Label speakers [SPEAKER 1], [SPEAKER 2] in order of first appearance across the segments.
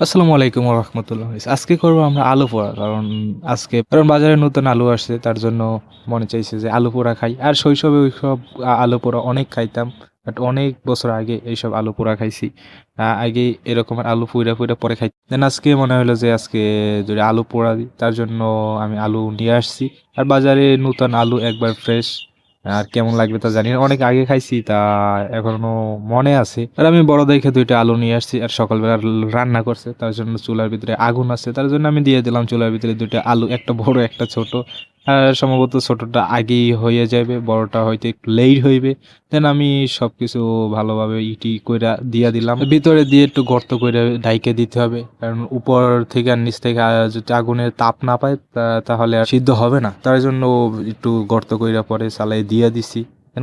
[SPEAKER 1] আসসালামু আলাইকুম ওয়া রাহমাতুল্লাহ। আজকে করবো আমরা আলু পোড়া। কারণ বাজারে নতুন আলু আসছে, তার জন্য মনে চাইছে যে আলু পোড়া খাই। আর শৈশবে ওইসব আলু পোড়া অনেক খাইতাম। বাট অনেক বছর আগে এইসব আলু পোড়া খাইছি। আগে এরকম আলু পুইড়া পুইড়া পরে খাই। দেন আজকে মনে হলো যে আজকে যদি আলু পোড়া দিই, তার জন্য আমি আলু নিয়ে আসছি। আর বাজারে নতুন আলু একবার ফ্রেশ। আর কেমন লাগবে তা জানি না। অনেক আগে খাইছি, তা এখনো মনে আছে। আর আমি বড় দেখে ২টা আলু নিয়ে আসছি। আর সকালবেলা রান্না করছে, তার জন্য চুলার ভিতরে আগুন আছে, তার জন্য আমি দিয়ে দিলাম চুলার ভিতরে ২টা আলু, একটা বড় একটা ছোট। আর সম্ভবত ছোটটা আগেই হয়ে যাবে, বড়টা হয়তো একটু লেট হইবে। দেন আমি সবকিছু ভালোভাবে ইটি কইরা দিয়া দিলাম, ভিতরে দিয়ে একটু গর্ত কইরা ঢাইকে দিতে হবে, কারণ উপর থেকে আর নিচ থেকে যদি আগুনের তাপ না পায় তাহলে আর সিদ্ধ হবে না। তার জন্য একটু গর্ত কইরা পরে চালাই দিয়া দিছি।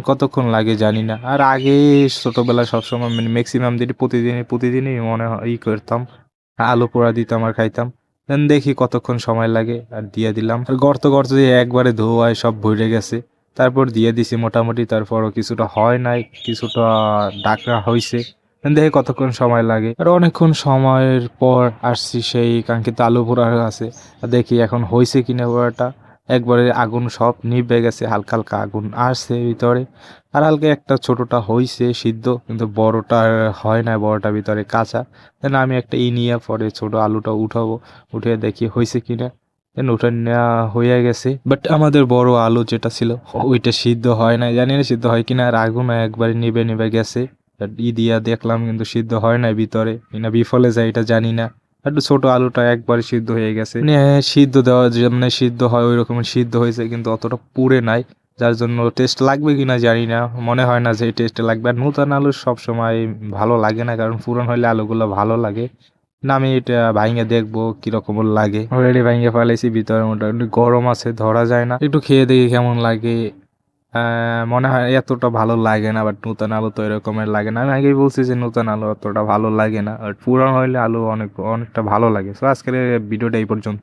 [SPEAKER 1] কতক্ষণ লাগে জানি না। আর আগে ছোটবেলায় সবসময় মানে ম্যাক্সিমাম দিনই প্রতিদিনই মনে হয় করতাম, আলু পোড়া দিতাম আর খাইতাম। দেন দেখি কতক্ষণ সময় লাগে, আর দিয়ে দিলাম। আর গর্ত দিয়ে একবারে ধোয়ায় সব ভরে গেছে। তারপর দিয়ে দিছি মোটামুটি, তারপরও কিছুটা হয় নাই, কিছুটা ডাকরা হইছে। দেখি কতক্ষণ সময় লাগে। আর অনেকক্ষণ সময়ের পর আসছি সেই কাঙ্ক্ষিত আলু পোড়ার কাছে। আর দেখি এখন হয়েছে কিনা পোড়াটা। একবারে আগুন সব নিভে গেছে, হালকা হালকা আগুন আসছে ভিতরে। আর হালকা একটা ছোটটা হইছে সিদ্ধ, কিন্তু বড়টা আর হয় না, বড়টা ভিতরে কাঁচা। দেন আমি একটা নিয়ে পরে ছোট আলুটা উঠাবো, উঠে দেখি হয়েছে কিনা। দেন ওটা নেওয়া হয়ে গেছে, বাট আমাদের বড় আলু যেটা ছিল ওইটা সিদ্ধ হয় না, জানি না সিদ্ধ হয় কিনা। আর আগুন একবারে নিভে নিভে গেছে। আর দিয়া দেখলাম কিন্তু সিদ্ধ হয় না ভিতরে, না বিফলে যায় এটা জানি না। একটু ছোট আলুটা একবারে সিদ্ধ হয়ে গেছে, মানে সিদ্ধ দেওয়া যেমন সিদ্ধ হয় ওই রকম সিদ্ধ হয়েছে, কিন্তু অতটা পুড়ে নাই। যার জন্য টেস্ট লাগবে কিনা জানি না, মনে হয় না যে টেস্ট লাগবে। আর নতুন আলু সবসময় ভালো লাগে না, কারণ পুরান হইলে আলুগুলো ভালো লাগে না। আমি এটা ভাইঙ্গে দেখবো কিরকম লাগে। অলরেডি ভাইঙ্গে ফেলাইছি, ভিতরে মোটামুটি গরম আছে, ধরা যায় না। একটু খেয়ে দেখি কেমন লাগে। মনে হয় এতটা ভালো লাগে না, বাট নতুন আলু তো এরকমের লাগে না। আমি আগেই বলছি যে নতুন আলু অতটা ভালো লাগে না, বাট পুরান হইলে আলু অনেকটা ভালো লাগে। তো আজকের ভিডিওটা এই পর্যন্ত।